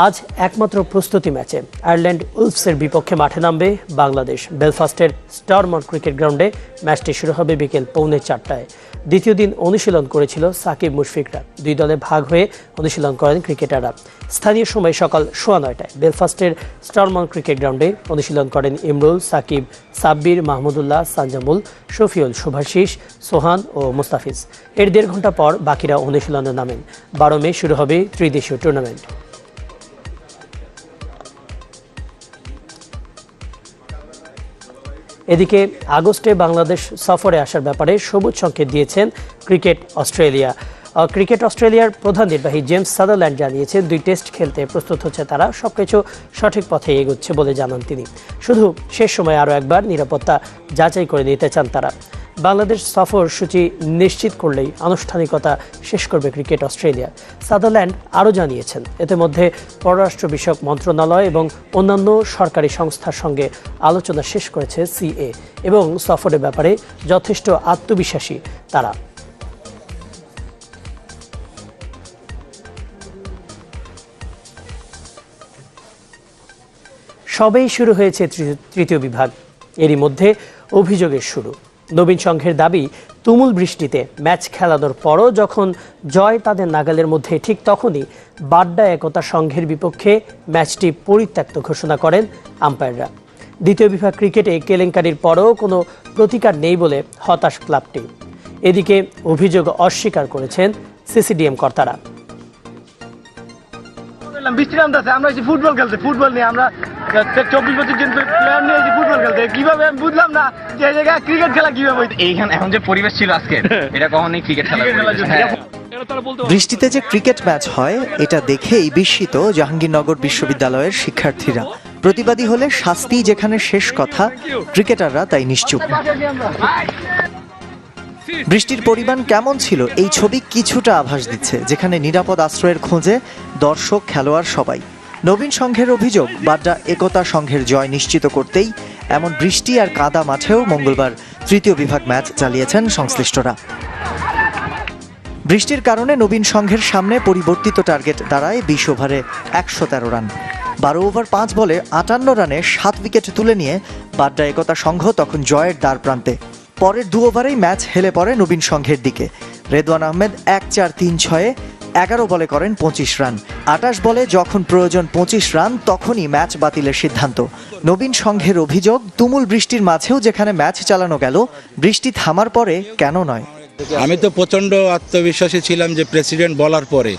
আজ একমাত্র প্রস্তুতি ম্যাচে আয়ারল্যান্ড উলফসের বিপক্ষে মাঠে নামবে বাংলাদেশ। বেলফাস্টের স্টারমন্ট ক্রিকেট গ্রাউন্ডে ম্যাচটি শুরু হবে বিকেল 4:45-টায়। দ্বিতীয় দিন অনুশীলন করেছিল সাকিব মুশফিকরা। দুই দলে ভাগ হয়ে অনুশীলন করেন ক্রিকেটাররা। স্থানীয় সময় সকাল 9:15টায় বেলফাস্টের স্টারমন্ট ক্রিকেট গ্রাউন্ডে অনুশীলন করেন ইমরুল, সাকিব, সাব্বির, মাহমুদুল্লাহ, সানজামুল, শফিউল, শুভাশিস, সোহান ও মুস্তাফিজ। এর 1.5 ঘন্টা পর বাকিরা অনুশীলনে নামেন। 12 মে শুরু হবে ত্রিদেশীয় টুর্নামেন্ট। এদিকে আগস্টে বাংলাদেশ সফরে আসার ব্যাপারে সবুজ সংকেত দিয়েছেন ক্রিকেট অস্ট্রেলিয়ার প্রধান নির্বাহী জেমস সাদারল্যান্ড জানিয়েছেন 2 টেস্ট খেলতে প্রস্তুত হচ্ছে তারা। সবকিছু সঠিক পথে এগোচ্ছে বলে জানান তিনি। শুধু শেষ সময় আরও একবার নিরাপত্তা যাচাই করে নিতে চান তারা। বাংলাদেশ সফর সূচি নিশ্চিত করলেই আনুষ্ঠানিকতা শেষ করবে ক্রিকেট অস্ট্রেলিয়া। সাদারল্যান্ড আরও জানিয়েছেন এতে মধ্যে পররাষ্ট্র বিষয়ক মন্ত্রণালয় এবং অন্যান্য সরকারি সংস্থার সঙ্গে আলোচনা শেষ করেছে সিএ এবং সফরের ব্যাপারে যথেষ্ট আত্মবিশ্বাসী তারা। সবেই শুরু হয়েছে তৃতীয় বিভাগ। এরই মধ্যে অভিযোগের শুরু। নবীন সংঘের দাবি, তুমুল বৃষ্টিতে ম্যাচ খেলানোর পরও যখন জয় তাদের নাগালের মধ্যে, ঠিক তখনই বাড্ডা একতা সংঘের বিপক্ষে ম্যাচটি পরিত্যক্ত ঘোষণা করেন আম্পায়াররা। দ্বিতীয় বিভাগ ক্রিকেটে কেলেঙ্কারির পরও কোনো প্রতিকার নেই বলে হতাশ ক্লাবটি। এদিকে অভিযোগ অস্বীকার করেছেন সিসিডিএম কর্তারা। বৃষ্টি নামতেছে, আমরা ফুটবল খেলতে, ফুটবল নিয়ে আমরা 24 বছর কিন্তু প্লেয়ার নিয়ে ফুটবল খেলতে, কিভাবে আমি বুঝলাম না যে এই জায়গায় ক্রিকেট খেলা কিভাবে। এইখানে এখন যে পরিবেশ ছিল আজকে, এটা কখনোই ক্রিকেট খেলা। বৃষ্টিতে যে ক্রিকেট ম্যাচ হয় এটা দেখেই বিস্মিত জাহাঙ্গীরনগর বিশ্ববিদ্যালয়ের শিক্ষার্থীরা। প্রতিবাদী হলে শাস্তি যেখানে শেষ কথা, ক্রিকেটাররা তাই নিশ্চুপ। বৃষ্টির পরিমাণ কেমন ছিল এই ছবি কিছুটা আভাস দিচ্ছে, যেখানে নিরাপদ আশ্রয়ের খোঁজে দর্শক, খেলোয়াড় সবাই। নবীন সংঘের অভিযোগ, বাড্ডা একতা সংঘের জয় নিশ্চিত করতেই এমন বৃষ্টি আর কাদা মাঠেও মঙ্গলবার তৃতীয় বিভাগ ম্যাচ চালিয়েছেন সংশ্লিষ্টরা। বৃষ্টির কারণে নবীন সংঘের সামনে পরিবর্তিত টার্গেট দাঁড়ায় 20 ওভারে 113 রান। 12 ওভার 5 বলে 58 রানে 7 উইকেট তুলে নিয়ে বাড্ডা একতা সংঘ তখন জয়ের দ্বার প্রান্তে। পরের 2 ওভারেই ম্যাচ হেলে পড়ে নবীন সংঘের দিকে। রেদওয়ান আহমেদ 1-4-3-6-এ 11 বলে করেন 25 রান। 28 বলে যখন প্রয়োজন 25 রান, তখনই ম্যাচ বাতিলের সিদ্ধান্ত। নবীন সংঘের অভিযোগ, তুমুল বৃষ্টির মাঝেও যেখানে ম্যাচ চালানো গেল, বৃষ্টি থামার পরে কেন নয়। আমি তো প্রচণ্ড আত্মবিশ্বাসী ছিলাম যে প্রেসিডেন্ট বলার পরে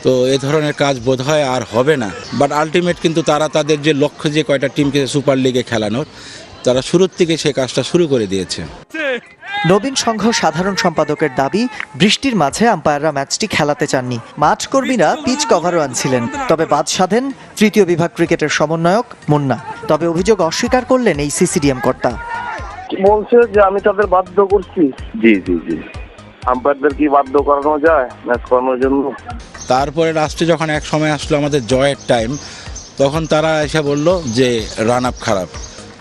তো এ ধরনের কাজ বোধহয় আর হবে না। বাট আলটিমেট কিন্তু তারা তাদের যে লক্ষ্য, যে কয়টা টিমকে সুপার লিগে খেলানোর, তারা শুরুর থেকে সে কাজটা শুরু করে দিয়েছে। নবীন সংঘ সাধারণ সম্পাদকের দাবি, বৃষ্টির মাঝে আম্পায়াররা ম্যাচটি খেলাতে চাননি। মাঠ কর্মীরা পিচ কভারও আনছিলেন, তবে বাদ সাধেন তৃতীয় বিভাগ ক্রিকেটের সমন্বয়ক মুন্না। তবে অভিযোগ অস্বীকার করলেন এই সিসিডিএম কর্তা। বলছে যে আমি তাদের বাধ্য করছি। জি জি জি, আম্পায়ারদের কি বাধ্য করানো যায় ম্যাচ করানোর জন্য? তারপরে লাস্টে যখন এক সময় আসলো আমাদের জয়ের টাইম, তখন তারা এসে বলল যে রান আপ খারাপ।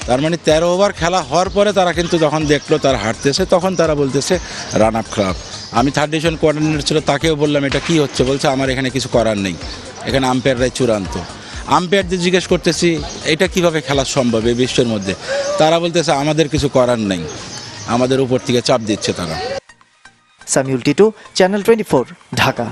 তার মানে 13 ওভার খেলা হওয়ার পরে তারা কিন্তু যখন দেখলো তারা হারতেছে, তখন তারা বলতেছে রান আপ খারাপ। আমি থার্ড ডিভিশন কোঅর্ডিনেটর ছিল, তাকেও বললাম এটা কি হচ্ছে, বলছে আমার এখানে কিছু করার নেই, এখানে আম্পায়াররাই চূড়ান্ত। আম্পায়ারদের জিজ্ঞেস করতেছি এটা কিভাবে খেলা সম্ভব এই বিশ্বের মধ্যে, তারা বলতেছে আমাদের কিছু করার নেই, আমাদের উপর থেকে চাপ দিচ্ছে তারা। Samiul Titu, channel 24, Dhaka.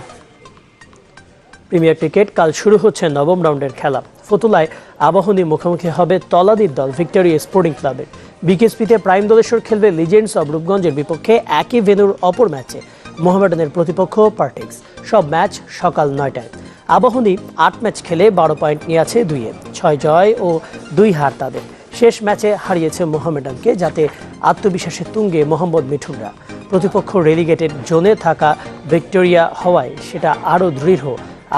Premier cricket কাল শুরু হচ্ছে 9ম রাউন্ডের খেলা। ফতুল্লায় আবাহনী মুখোমুখি হবে তলাদির দল ভিক্টোরিয়া স্পোর্টিং ক্লাবের। বিকেএসপিতে প্রাইম দলেশ্বর খেলবে লিজেন্ডস অব রূপগঞ্জের বিপক্ষে। একই ভেন্যুর অপর ম্যাচে মোহামেডানের প্রতিপক্ষ পার্টেক্স। সব ম্যাচ সকাল 9টায়। আবাহনী 8 ম্যাচ খেলে 12 পয়েন্ট নিয়ে আছে 2-এ, 6 জয় ও 2 হার তাদের। শেষ ম্যাচে হারিয়েছে মোহামেডানকে, যাতে আত্মবিশ্বাসের তুঙ্গে মোহাম্মদ মিঠুনরা। প্রতিপক্ষ রেলিগেটেড জোনে থাকা ভিক্টোরিয়া হওয়ায় সেটা আরও দৃঢ়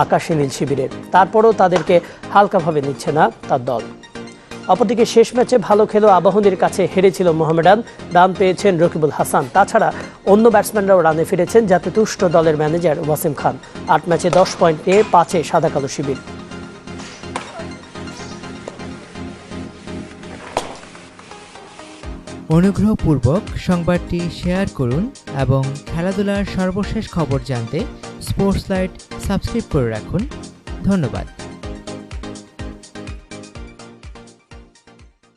আকাশে নীল শিবিরের। তারপরও তাদেরকে হালকাভাবে নিচ্ছে না তার দল। অপরদিকে শেষ ম্যাচে ভালো খেলেও আবাহনীর কাছে হেরেছিল মোহামেডান। রান পেয়েছেন রকিবুল হাসান। তাছাড়া অন্য ব্যাটসম্যানরাও রানে ফিরেছেন, যাতে তুষ্ট দলের ম্যানেজার ওয়াসিম খান। 8 ম্যাচে 10 পয়েন্ট নিয়ে 5-এ সাদা কালো শিবির। অনুগ্রহপূর্বক সংবাদটি শেয়ার করুন এবং খেলাধুলার সর্বশেষ খবর জানতে স্পোর্টস লাইট সাবস্ক্রাইব করে রাখুন। ধন্যবাদ।